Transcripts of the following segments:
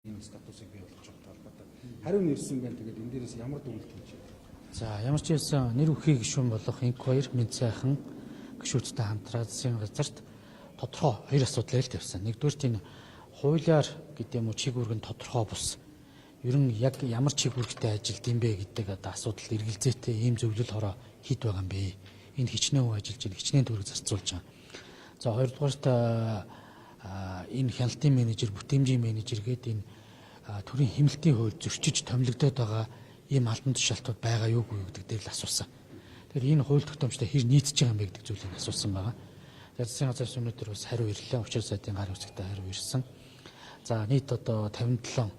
Энэ статусыг бий болгож байгаа талбарт хариу нэрсэн байна. Тэгээд энэ дээрээс ямар дүгнэлт хийж байна? За ямар ч байсан нэр бүхий гишүүн болох инк 2 мэд сайхан гишүүдтэй хамтраад засгийн газарт тодорхой хоёр асуудлыг л тавьсан. Нэгдүгээр энэ хуулиар гэдэг юм уу чиг үүргэн тодорхой бус. Ер нь яг ямар чиг үүрэгтэй ажилд юм бэ гэдэг одоо асуудал эргэлзээтэй ийм зөвлөл хороо хийд байгаа юм бэ. Энд хичнээн хүн ажиллаж байна, хичнээн төгрөг зарцуулж байгаа. За хоёрдугаарт энэ хяналтын менежер, бүтээмжийн менежер гэдэг энэ төрийн хэмнэлтийн хууль зөрчиж томилогдоод байгаа ийм албан тушаалтууд байгаа юу гэдэг дээр л асуусан. Тэгэхээр энэ хууль тогтоомжтой хэр нийцэж байгаа юм бэ гэдэг зүйлийг асуусан байгаа. Тэгээд засгийн газраас өнөөдөр бас хариу ирлээ. Учир сайдын гар үсэгтээ хариу ирсэн. За нийт одоо 57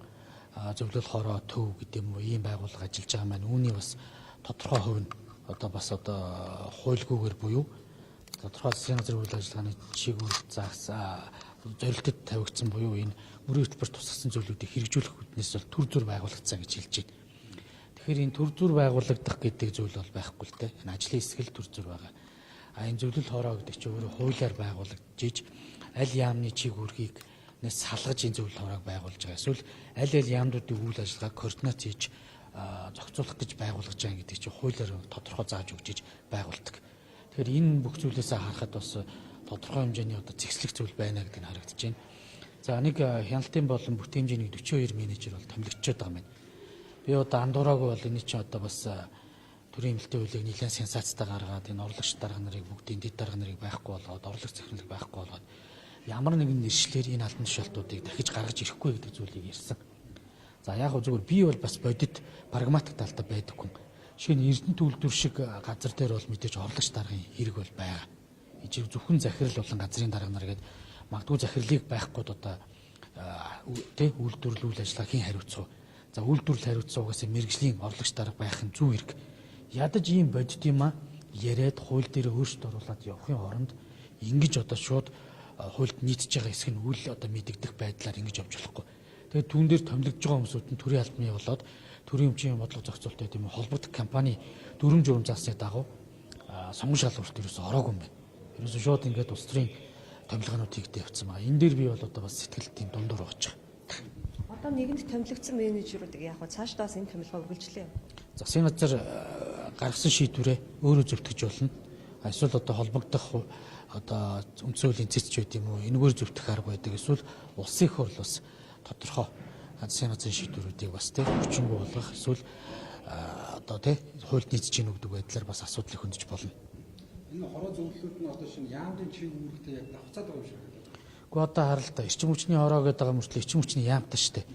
зөвлөл хороо төв гэдэг юм уу ийм байгууллага ажиллаж байгаа маань үүний бас тодорхой хувь нь одоо бас одоо хуульгүйгээр буюу тодорхой засгийн газрын үйл ажиллагааны чиглэл заагсан зорилтод тавигдсан буюу энэ мөрийн хөтөлбөр тусгасан зүйлүүдийг хэрэгжүүлэх үүднээс бол төр зүр байгуулагдсан гэж хэлж байна. Тэгэхээр энэ төр зүр байгуулагдах гэдэг зүйл бол байхгүй л дээ. Энэ ажлын хэсэг л төр зүр байгаа. Энэ зөвлөл хороо гэдэг чинь өөрөө хуулиар байгуулагдаж аль яамны чиг үүргийг нэс салгаж энэ зөвлөл хороог байгуулж байгаа. Эсвэл аль яамнуудын үйл ажиллагааг координат хийж зохицуулах гэж байгуулж байгаа гэдэг чинь хуулиар тодорхой зааж өгч байгуулдаг. Тэгэхээр энэ бүх зүйлээсээ харахад бас тодорхой хэмжээний одоо зэгслэх зүйл байна гэдэг нь харагдаж байна. За нэг хяналтын болон бүтээмжийн 42 менежер бол томилогдчиход байгаа юм. Би одоо андуураагүй бол энэ чинь одоо бас төрийн хэмнэлтийн хуулийг нэлээд сенсацтай гаргаад энэ орлогч дарга нарыг бүгдийн дэд дарга нарыг байхгүй болгоод орлого захирлыг байхгүй болгоод ямар нэгэн нэршлэр энэ албан тушаалтуудыг дахиж гаргаж ирэхгүй гэдэг зүйлийг ярьсан. За яг зүгээр би бол бас бодит прагматик талтай байдаггүй. Жишээ нь Эрдэнэт үйлдвэр шиг газар дээр бол мэдээж орлогч даргын хэрэг бол байгаа. Ижиг зөвхөн захирал болон газрын дарга нар гэдэг магадгүй захирлыг байхгүй одоо үйлдвэрлэл үйл ажиллагаа хийн хариуцах. За үйлдвэрлэл хариуцахгүйгээс мэрэгжлийн орлогч дарга байх нь зөв хэрэг. Ядаж ийм бодит юм а яриад хууль дээр өөрчлөлт оруулаад явахын оронд ингэж одоо шууд хуульд нийцж байгаа хэсэг нь үл одоо мэдэгдэх байдлаар ингэж явж болохгүй. Тэгээд түүн дээр томилогдож байгаа хүмүүсүүд нь төрийн албаны болоод төрийн өмчийн бодлого зохицуулалттай тийм холбогдох компани дүрм журм заасны дагуу сонгон шалгуурт ерөөсөөр ороогүй юм байна. Ерөөсөөр шууд ингээд улс төрийн томилгоонууд хийгдээ явцсан байгаа. Энэ дээр би бол одоо бас сэтгэл тийм дундуур байгаа ч. Одоо нэгэнд томилогдсон менежерүүдийг яг цаашдаас энэ томилгоо үргэлжлэе. Засгийн газар гаргасан шийдвэрээ өөрөө зөвтгөж болно. Эсвэл одоо холбогдох одоо үндсэн хуулийн цэцч байт юм уу? Энэгээр зөвтгөх арга байдаг. Эсвэл улсын их хурл бас тодорхой засгийн газрын шийдвэрүүдийг бас хүчингүй болгох эсвэл одоо хуульд нийцэж гин гэдэг байдлаар бас асуудлыг хөндөж болно. Энэ хороо зөвлөлүүд нь одоо шинэ яамдын чиг үүрэгтэй яг давхцаад байгаа юм шиг байна. Гэхдээ одоо харалтаа эрчим хүчний хороо гэдэг байгаа мөртлөө эрчим хүчний яамтай шүү дээ.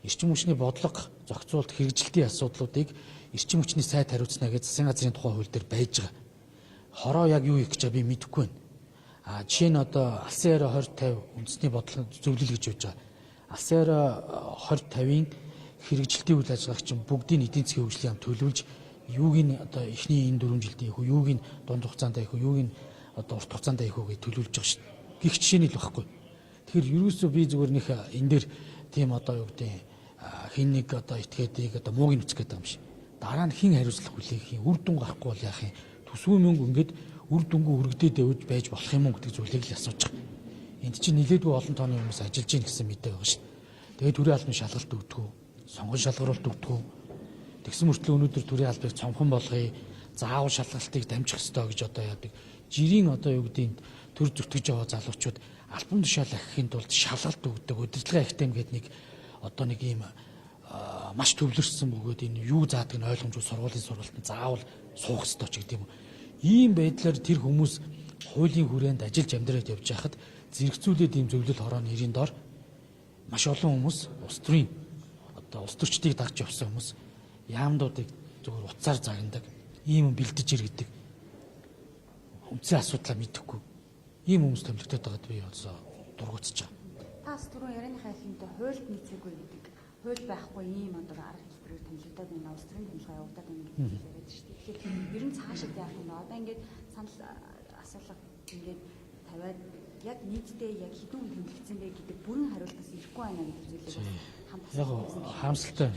Эрчим хүчний бодлого зохицуулт хэрэгжилтийн асуудлуудыг эрчим хүчний сайд хариуцна гэж засгийн газрын тухай хууль дээр байж байгаа. Хороо яг юу их гэж би мэдэхгүй байна. Жишээ нь одоо алсын яриа 2050 үндэсний бодлого зөвлөл гэж байж байгаа. Алсын яриа 2050-ын хэрэгжилтийн үйл ажиллагааг чинь бүгдийн эдийн засгийн хөгжлийн яам төлөвлөж юуг нь одоо эхний энэ 4 жилдээ их үү, юуг нь дунд хугацаанд их үү, юуг нь одоо урт хугацаанд их үү гэж төлөвлөж байгаа шүү дээ. Гэх жишээний л багхгүй. Тэгэхээр ерөөсөө би зүгээр нэг энэ дээр тийм одоо юу гэдэг хин нэг одоо этгээдийг одоо муугийн үцэх гэдэг юм шиг. Дараа нь хин хариуцлах хүлээх юм, үр дүн гарахгүй бол яах юм? Төсвөө мөнгө ингээд үр дүнгөө өргөдөөд явж байж болох юм уу гэдэг зүйлийг л асууж байгаа. Энд чинь нэлээдгүй олон тооны хүмүүс ажиллаж ийн гэсэн мэдээ байгаа шүү дээ. Тэгээд төрийн албаны шалгалт өгдөг, сонгон шалгаруулалт өгдөг. Тэгсэн мөртлөө өнөөдөр төрийн албыг цомхон болгоё, заавал шалгалтыг дамжих ёстой гэж одоо яадаг. Жирийн одоо юу гэдэг төр зүтгэж байгаа залуучууд албан тушаал ахихын тулд шалгалт өгдөг, удирдлагын ахтем гэдэг нэг одоо нэг ийм маш төвлөрсөн бөгөөд энэ юу заадаг нь ойлгомжгүй сургуулийн сургалтанд заавал суух ёстой ч гэдэг юм. Ийм байдлаар тэр хүмүүс хуулийн хүрээнд ажиллаж амьдраад явж байхад зэрэгцүүлээд ийм зөвлөл хорооны нэрийн дор маш олон хүмүүс улс төрийн одоо улс төрчдийг дагж явсан хүмүүс яамдуудыг зөвхөн утсаар загнадаг, ийм бэлдэж иргэдэг. Үндсэн асуудлаа мэдэхгүй. Ийм хүмүүс томилогдоод байгаад би одоо дургуутсаж байгаа. Тас түрүү ярианыхаа хэлэндээ хуульд нийцээгүй гэдэг. Хууль байхгүй ийм одоо арга хэлбэрээр томилогдоод байна. Улс төрийн томилгоо явагдаад байна гэдэг яриад шүү дээ. Тэгэхээр ер нь цаашид яах юм бэ? Одоо ингээд санал асуулга ингээд тавиад яг нийтдээ яг хэдэн хүн томилогдсон бэ гэдэг бүрэн хариултаас ирэхгүй байна гэдэг зүйлийг хамтдаа. Яг хаамсалтай.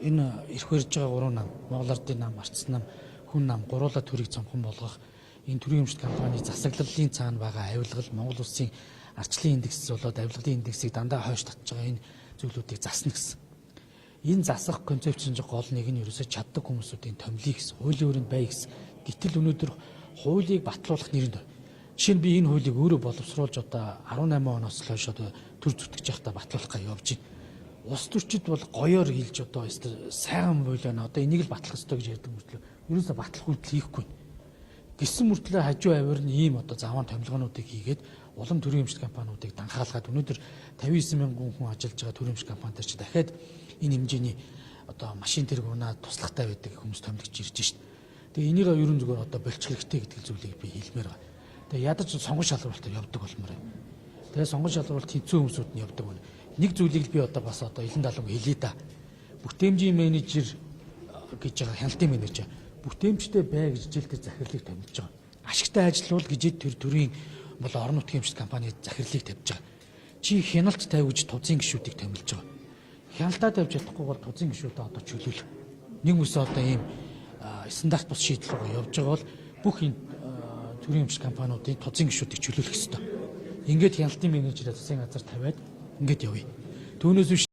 Энэ ирэх барьж байгаа 3 нам, Монгол Ардын нам, Арцсан нам, хүн нам гуруула төрийг цомхон болгох энэ төрийн өмчт компани засаглалын цаана байгаа авилгал Монгол улсын арчлын индекс болоод авилгалын индексийг дандаа хойш татж байгаа энэ зүйлүүдийг засна гэсэн. Энэ засах концепцийн гол нэг нь ерөөсөө чаддаг хүмүүсүүдийн томилъё гэсэн. Хуулийн өрөөнд бай гэсэн. Гэтэл өнөөдөр хуулийг батлуулах нэрээр жишээ нь би энэ хуулийг өөрөө боловсруулж одоо 18 оноос л хойш одоо төр зүтгэж явахдаа батлуулах гэж явж байна. Улс төрчид бол гоёор хэлж одоо сайхан хуулиана одоо энийг л батлах ёстой гэж ярьдаг мөртлөө ерөөсөө батлах үйлдэл хийхгүй. Гэсэн мөртлөө хажуу авир нь ийм одоо заван томилгоонуудыг хийгээд улам төрийн эмчит компаниудыг данхаалгаад өнөөдөр 59 мянган хүн ажиллаж байгаа төрийн эмчит компани дээр ч дахиад энэ хэмжээний одоо машин тэрэг унаа туслахтай байдаг хүмүүс томилж ирж шít. Тэгээ энийг ерөн зүгээр одоо болчих хэрэгтэй гэдэг зүйлийг би хэлмээр байна. Тэгээ ядаж сонгон шалгуулалтаар явдаг болмоор байна. Тэгээ сонгон шалгуулалт хэцүү хүмүүсүүд нь явдаг байна. Нэг зүйлийг би одоо бас одоо Илэн Даланг хэлье да. Бүтээмжийн менежер гэж байгаа хяналтын менежер бүтээмжтэй бай гэж жилдээ захирлыг томилж байгаа. Ашигтай ажиллавал гэж тэр төрийн бол орон нутгийн эмчит компани захирлыг тавьж байгаа. Чи хяналт тавь гэж тузын гишүүдийг томилж байгаа. Хяналтаа тавьж чадахгүй бол тузын гишүүдээ одоо чөлөөлөх. Нэг үсээ одоо ийм стандарт бус шийдэл рүү явж байгаа бол бүх энэ төрийн эмчит компаниудын тузын гишүүдийг чөлөөлөх ёстой. Ингээд хяналтын менежерээ засгийн газар тавиад ингээд явъя. Түүнээс биш